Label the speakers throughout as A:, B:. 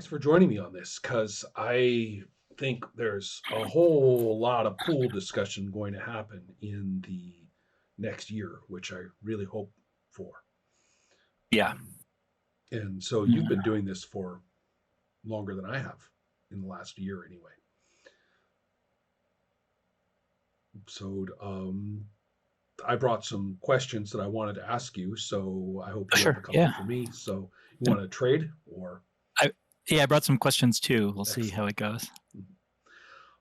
A: thanks for joining me on this because I think there's a whole lot of pool discussion going to happen in the next year, which I really hope for.
B: Yeah.
A: Um, and so you've been
B: Mm.
A: doing this for longer than I have in the last year, anyway. So I brought some questions that I wanted to ask you. So I hope you have a
B: Sure.
A: couple
B: Yeah.
A: for me. So you
B: Yep.
A: want to trade or
B: I yeah, I brought some questions too. We'll see how
A: excellent?
B: it goes.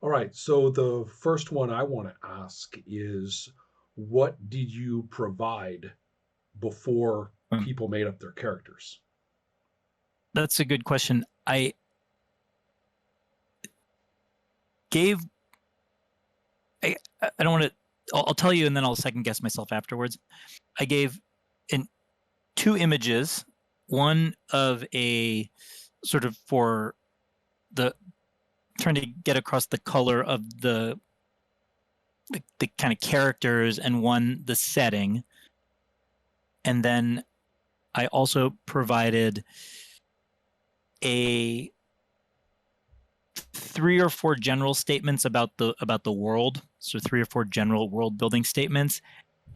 A: All right. So the first one I want to ask is what did you provide before
B: Mm.
A: people made up their characters?
B: That's a good question. I gave I don't want to I'll tell you and then I'll second guess myself afterwards. I gave in two images, one of a sort of for the trying to get across the color of the kind of characters, and one the setting. And then I also provided a three or four general statements about the world, so three or four general world building statements,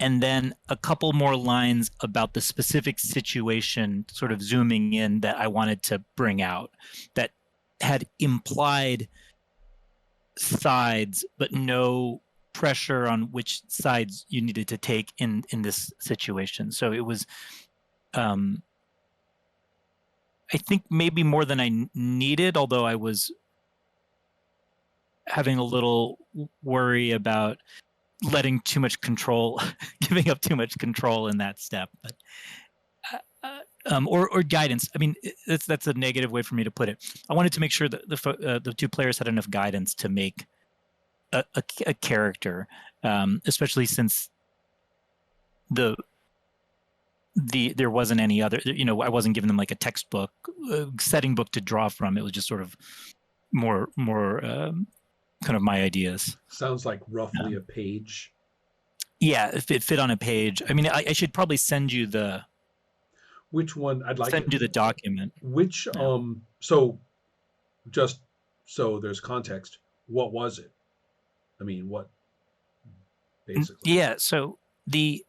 B: and then a couple more lines about the specific situation, sort of zooming in, that I wanted to bring out, that had implied sides but no pressure on which sides you needed to take in this situation. So it was um I think maybe more than I needed, although I was having a little worry about letting too much control, giving up too much control in that step. But or guidance. I mean, that's a negative way for me to put it. I wanted to make sure that the two players had enough guidance to make a character, especially since the there wasn't any other. I wasn't giving them like a textbook setting book to draw from. It was just sort of more kind of my ideas.
A: Sounds like roughly
B: Um,
A: a page.
B: yeah, if it fit on a page. I mean, I should probably
A: Which one I'd like
B: send
A: it?
B: you the document.
A: Which
B: Yeah.
A: so just so there's context, what was it? I mean, what basically?
B: Yeah. So the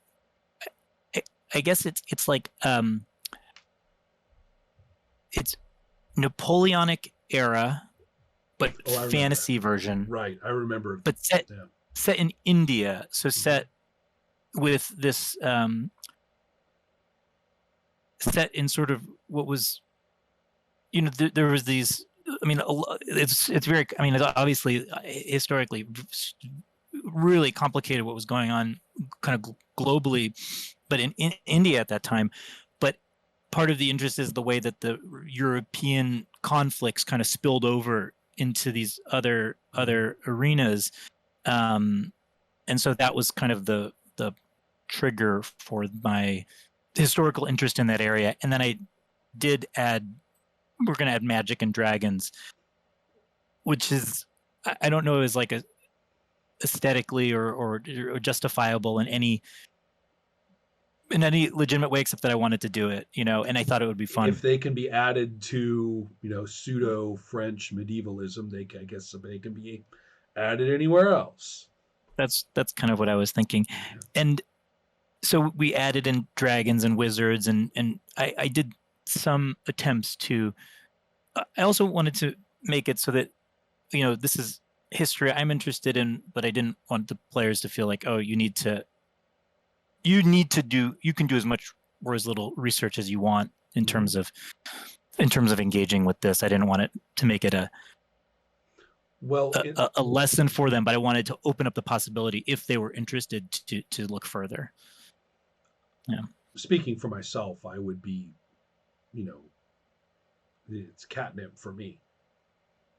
B: I, I guess it's like it's Napoleonic era, but
A: Oh, I remember that.
B: fantasy version,
A: Right, I remember.
B: but set
A: Yeah.
B: set in India. So
A: Hmm.
B: set with this set in sort of what was there was these. I mean, it's very. I mean, it's obviously historically really complicated what was going on, kind of globally, but in India at that time. But part of the interest is the way that the European conflicts kind of spilled over into these
A: Hmm.
B: other arenas, um, and so that was kind of the trigger for my historical interest in that area. And then I did add we're going to add magic and dragons, which is I don't know is like a aesthetically or justifiable in any legitimate way except that I wanted to do it, and I thought it would be
A: If
B: fun.
A: they can be added to, pseudo French medievalism, I guess they can be added anywhere else.
B: That's kind of what I was thinking.
A: Yeah.
B: And so we added in dragons and wizards, and I did some attempts to I also wanted to make it so that this is history I'm interested in, but I didn't want the players to feel like, oh, you can do as much or as little research as you want
A: Hmm.
B: in terms of engaging with this. I didn't want it to make it
A: Well,
B: a lesson for them, but I wanted to open up the possibility if they were interested to look further. Yeah.
A: speaking for myself, I would be, you know, it's catnip for me.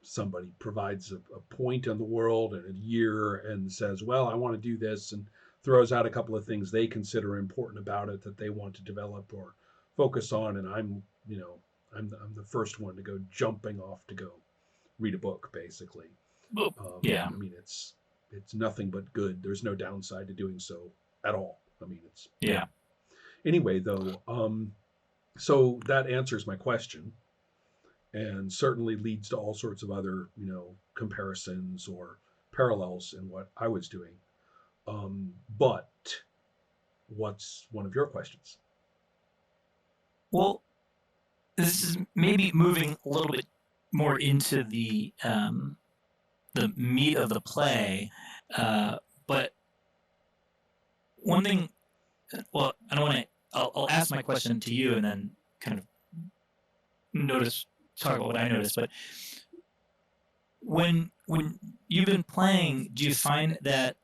A: Somebody provides a point in the world and a year and says, well, I want to do this, and throws out a couple of things they consider important about it that they want to develop or focus on. And I'm the first one to go jumping off to go read a book, basically.
B: Yeah.
A: I mean, it's nothing but good. There's no downside to doing so at all. I mean, it's yeah.
B: Yeah.
A: Anyway, though, so that answers my question. and certainly leads to all sorts of other, comparisons or parallels in what I was doing. But what's one of your questions?
B: Well, this is maybe moving a little bit more into the meat of the play, but one thing. Well, I don't want to. I'll ask my question to you and then kind of notice talk about what I noticed. But when you've been playing, do you find that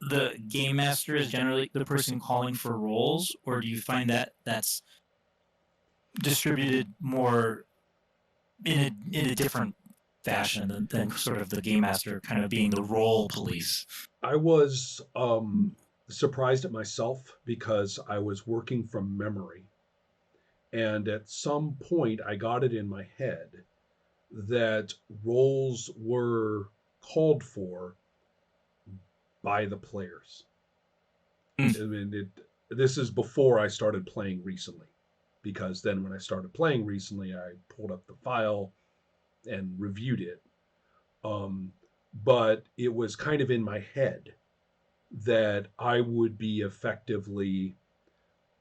B: the game master is generally the person calling for roles, or do you find that that's distributed more in a different fashion than sort of the game master kind of being the role police?
A: I was surprised at myself because I was working from memory. And at some point, I got it in my head that roles were called for by the players. I
B: Mm.
A: mean, this is before I started playing recently, because then when I started playing recently, I pulled up the file and reviewed it. Um, but it was kind of in my head that I would be effectively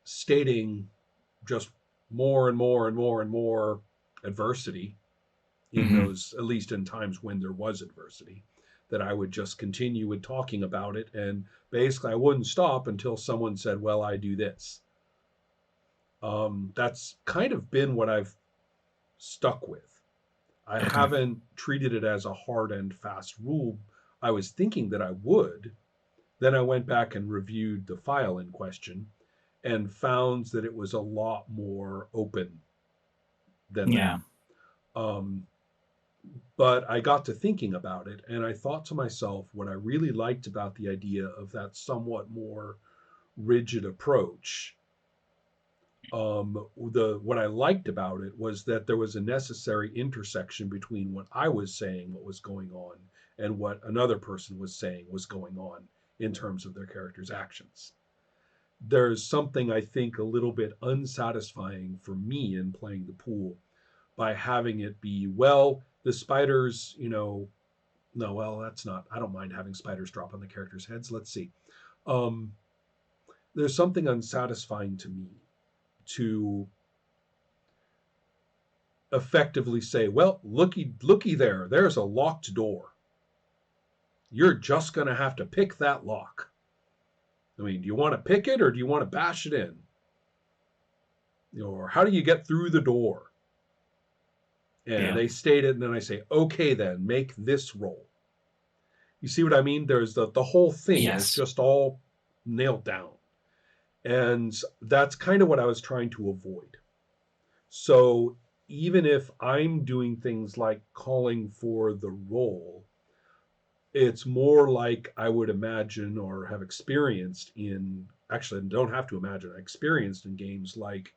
A: stating just more and more and more and more adversity in
B: Mm-hmm.
A: those, at least in times when there was adversity, that I would just continue with talking about it. And basically, I wouldn't stop until someone said, well, I do this. That's kind of been what I've stuck with. I
B: Okay.
A: haven't treated it as a hard and fast rule. I was thinking that I would. Then I went back and reviewed the file in question and found that it was a lot more open than that.
B: Yeah.
A: Um, but I got to thinking about it, and I thought to myself what I really liked about the idea of that somewhat more rigid approach. The what I liked about it was that there was a necessary intersection between what I was saying, what was going on, and what another person was saying was going on in terms of their character's actions. There's something I think a little bit unsatisfying for me in playing the pool by having it be, well, the spiders, no, well, that's not, I don't mind having spiders drop on the characters' heads. Let's see. Um, there's something unsatisfying to me to effectively say, well, looky there, there's a locked door. You're just going to have to pick that lock. I mean, do you want to pick it or do you want to bash it in? Or how do you get through the door? And
B: Yeah.
A: they state it, and then I say, okay, then make this roll. You see what I mean? There's the whole thing is
B: Yes.
A: just all nailed down. And that's kind of what I was trying to avoid. So even if I'm doing things like calling for the roll, it's more like I would imagine or have experienced in, actually, I don't have to imagine, I experienced in games like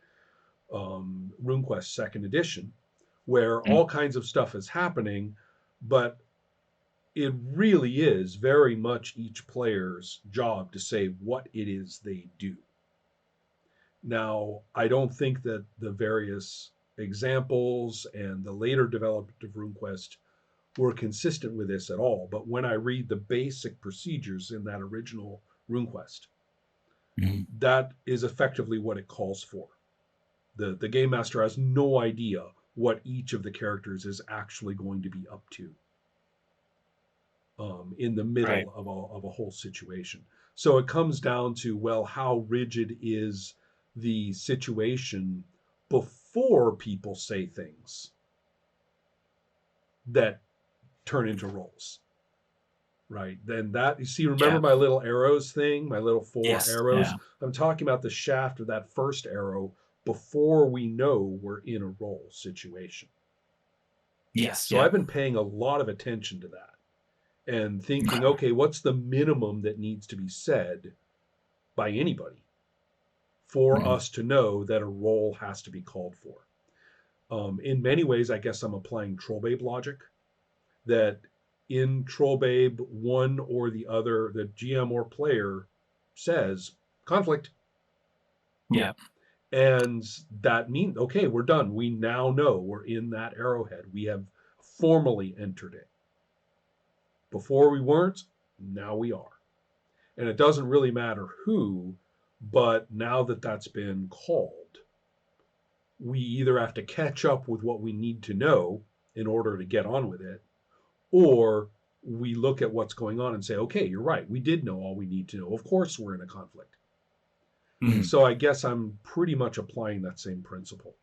A: RuneQuest Second Edition, where
B: Mm.
A: all kinds of stuff is happening, but it really is very much each player's job to say what it is they do. Now, I don't think that the various examples and the later development of RuneQuest were consistent with this at all, but when I read the basic procedures in that original RuneQuest,
B: Mm.
A: that is effectively what it calls for. The game master has no idea what each of the characters is actually going to be up to in the
B: Right.
A: middle of a whole situation. So it comes down to, well, how rigid is the situation before people say things that turn into roles, right? Then that, you see, remember
B: Yeah.
A: my little arrows thing, my little four
B: Yes.
A: arrows?
B: Yeah.
A: I'm talking about the shaft of that first arrow before we know we're in a role situation.
B: Yes.
A: So
B: Yeah.
A: I've been paying a lot of attention to that and thinking,
B: Okay.
A: okay, what's the minimum that needs to be said by anybody for
B: Mm.
A: us to know that a role has to be called for? In many ways, I guess I'm applying Trollbabe logic that in Trollbabe, one or the other, the GM or player says conflict.
B: Yeah.
A: And that means, okay, we're done. We now know we're in that arrowhead. We have formally entered it. Before we weren't, now we are. And it doesn't really matter who, but now that that's been called, we either have to catch up with what we need to know in order to get on with it, or we look at what's going on and say, okay, you're right. We did know all we need to know. Of course, we're in a conflict.
B: Mhm.
A: So I guess I'm pretty much applying that same principle.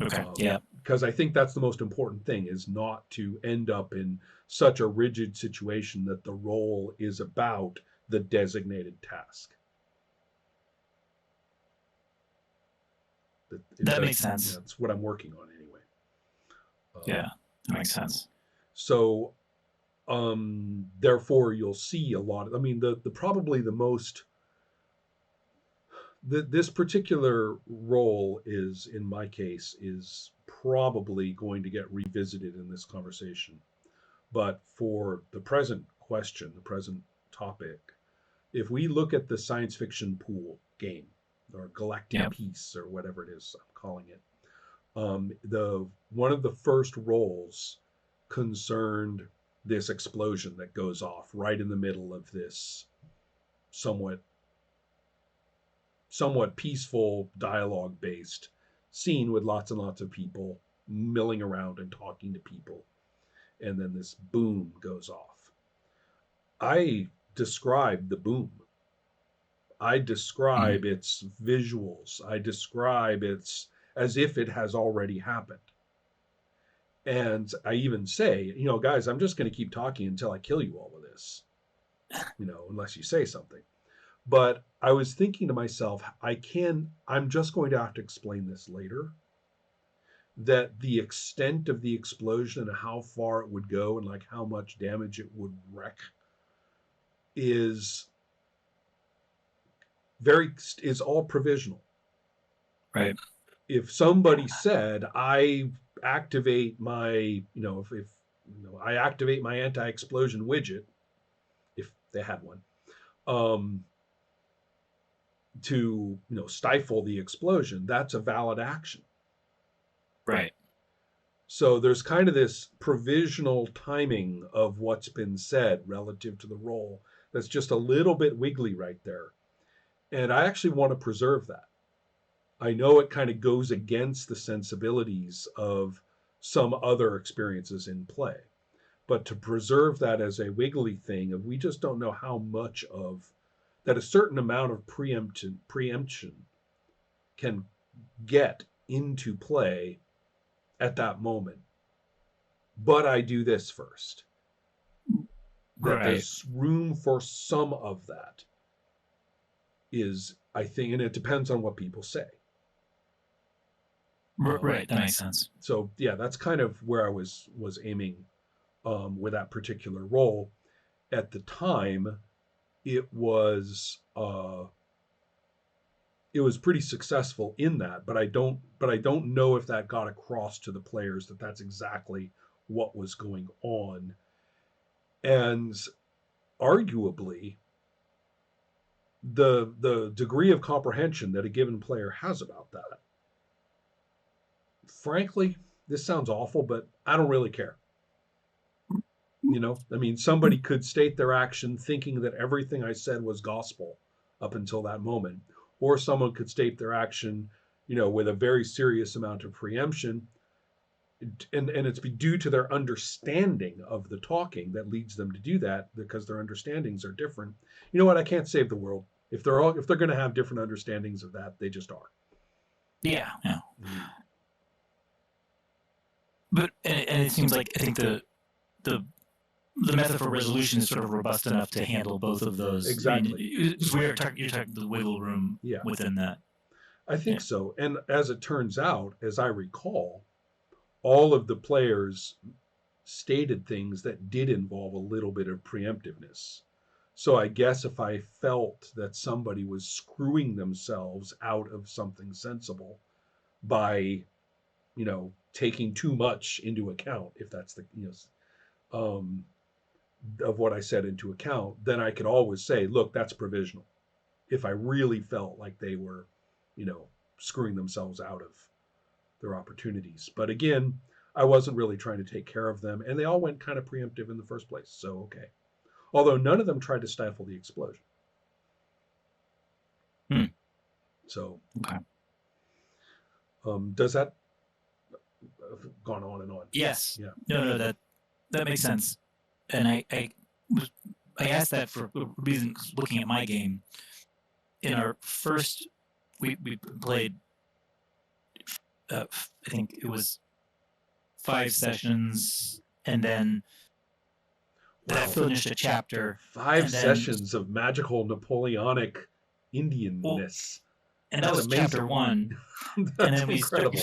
B: Okay. Yeah.
A: Because I think that's the most important thing, is not to end up in such a rigid situation that the role is about the designated task.
B: That makes sense.
A: That's what I'm working on anyway.
B: Yeah, that makes sense.
A: So, therefore, you'll see a lot. I mean, the probably the most this particular role is, in my case, is probably going to get revisited in this conversation. But for the present question, the present topic, if we look at the science fiction pool game or galactic
B: Yep.
A: peace or whatever it is I'm calling it, the one of the first roles concerned this explosion that goes off right in the middle of this somewhat peaceful dialogue based scene with lots and lots of people milling around and talking to people, and then this boom goes off. I describe the boom. I
B: Mhm.
A: describe its visuals. I describe its as if it has already happened. And I even say, guys, I'm just going to keep talking until I kill you all with this, unless you say something. But I was thinking to myself, I'm just going to have to explain this later, that the extent of the explosion and how far it would go and like how much damage it would wreak is is all provisional.
B: Right.
A: If somebody said, I activate my, if I activate my anti-explosion widget, if they had one, um, to stifle the explosion, that's a valid action.
B: Right.
A: So there's kind of this provisional timing of what's been said relative to the role that's just a little bit wiggly right there. And I actually want to preserve that. I know it kind of goes against the sensibilities of some other experiences in play, but to preserve that as a wiggly thing of, we just don't know how much of that, a certain amount of preemption can get into play at that moment. But I do this first, that
B: Right.
A: there's room for some of that, is, I think, and it depends on what people say.
B: Right. That makes sense.
A: So yeah, that's kind of where I was aiming with that particular role. At the time, it was uh, it was pretty successful in that, but I don't know if that got across to the players that that's exactly what was going on. And arguably, the degree of comprehension that a given player has about that, frankly, this sounds awful, but I don't really care. I mean, somebody could state their action thinking that everything I said was gospel up until that moment, or someone could state their action, with a very serious amount of preemption, and it's due to their understanding of the talking that leads them to do that, because their understandings are different. You know what? I can't save the world. If they're going to have different understandings of that, they just are.
B: Yeah. Yeah.
A: Mm.
B: But and it seems like, I think the the method for resolution is sort of robust enough to handle both of those. I mean,
A: Exactly.
B: you're talking the wiggle room
A: Yeah,
B: within that.
A: I think
B: Yeah.
A: so. And as it turns out, as I recall, all of the players stated things that did involve a little bit of preemptiveness. So I guess if I felt that somebody was screwing themselves out of something sensible by, taking too much into account, if that's the, of what I said into account, then I could always say, look, that's provisional. If I really felt like they were, you know, screwing themselves out of their opportunities. But again, I wasn't really trying to take care of them, and they all went kind of preemptive in the first place. So okay. Although none of them tried to stifle the explosion.
B: Hmm.
A: So,
B: Okay.
A: Does that gone on and on?
B: Yes.
A: Yeah.
B: No, that makes sense. And I asked that for a reason. Looking at my game, in our first, we played. I think it was 5 sessions, and then that finished a chapter.
A: Five
B: and then,
A: sessions of magical Napoleonic
B: well,
A: Indianness.
B: and that was
A: amazing.
B: chapter 1.
A: That's
B: and then
A: incredible.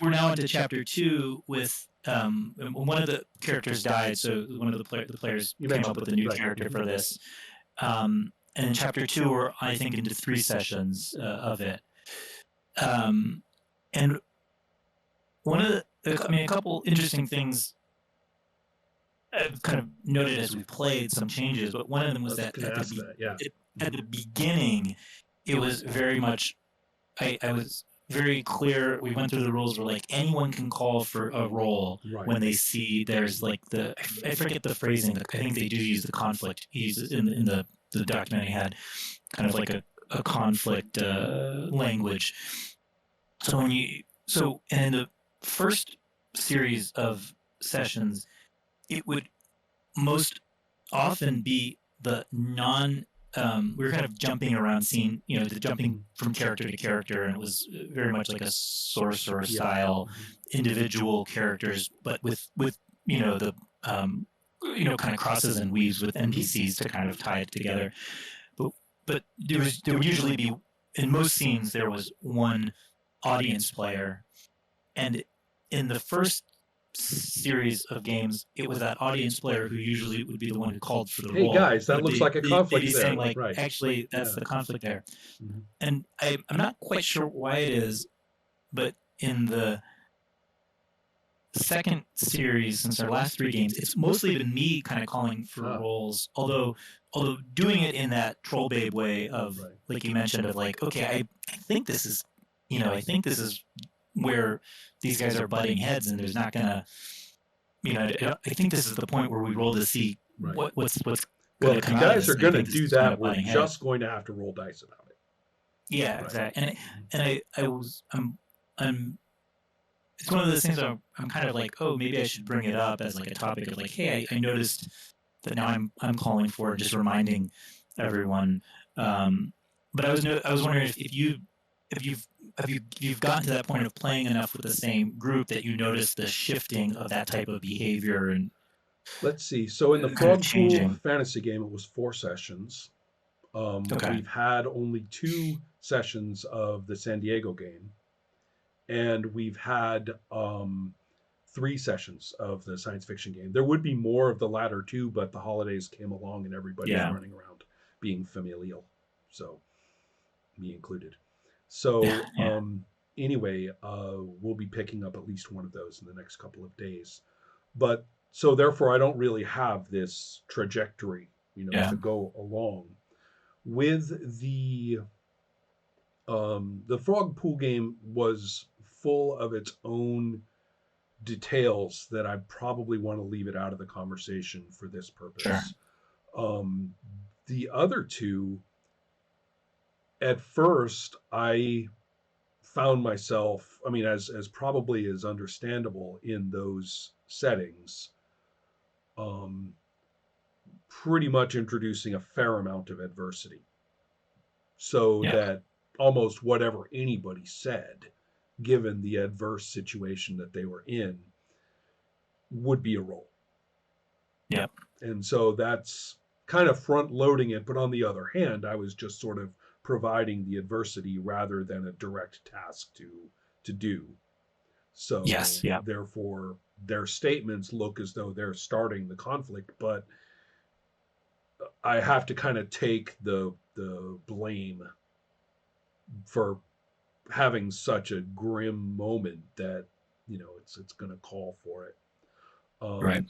B: We're now into chapter 2 with one of the characters died, so one of the players came up with a new character for this. And in chapter 2, we're I think into 3 sessions of it. And one of a couple interesting things I've kind of noted as we've played some changes, but one of them was that at the beginning, it was very much, I was very clear. We went through the rules where like anyone can call for a roll when they see there's like I forget the phrasing. I think they do use the conflict. He uses in the document he had kind of like a conflict language. So and in the first series of sessions, it would most often be the we were kind of jumping around scene, jumping from character to character, and it was very much like a sorcerer style individual characters, but with the kind of crosses and weaves with NPCs to kind of tie it together. But there would usually be, in most scenes, there was one audience player, and in the first series of games, it was that audience player who usually would be the one who called for the roll.
A: Hey guys, that looks like a conflict
B: they'd be
A: there.
B: saying like, actually, that's the conflict there. Mm-hmm. And I'm not quite sure why it is, but in the second series, since our last 3 games, it's mostly been me kind of calling for rolls, although doing it in that troll babe way of, like you mentioned, of like, okay, I think this is, I think this is where these guys are butting heads, and there's not gonna, I think this is the point where we roll to see what's
A: well, if you guys are going to do that, we're just going to have to roll dice about it.
B: Yeah, exactly. And I'm it's one of those things where I'm kind of like, oh, maybe I should bring it up as like a topic of like, hey, I noticed that now I'm calling for just reminding everyone. But I was wondering if you've gotten to that point of playing enough with the same group that you notice the shifting of that type of behavior. And
A: let's see. So in the Frog Pool fantasy game, it was 4 sessions. We've had only 2 sessions of the San Diego game, and we've had 3 sessions of the science fiction game. There would be more of the latter 2, but the holidays came along and everybody's running around being familial, so me included. So anyway, we'll be picking up at least one of those in the next couple of days. But so therefore, I don't really have this trajectory, to go along with the Frog Pool game was full of its own details that I probably want to leave it out of the conversation for this purpose. Sure. The other 2, at first, I found myself, as probably is understandable in those settings, pretty much introducing a fair amount of adversity. So that almost whatever anybody said, given the adverse situation that they were in, would be a roll.
B: Yep.
A: And so that's kind of front loading it. But on the other hand, I was just sort of providing the adversity rather than a direct task to do. So therefore, their statements look as though they're starting the conflict, but I have to kind of take the blame for having such a grim moment that it's going to call for it.
B: Right.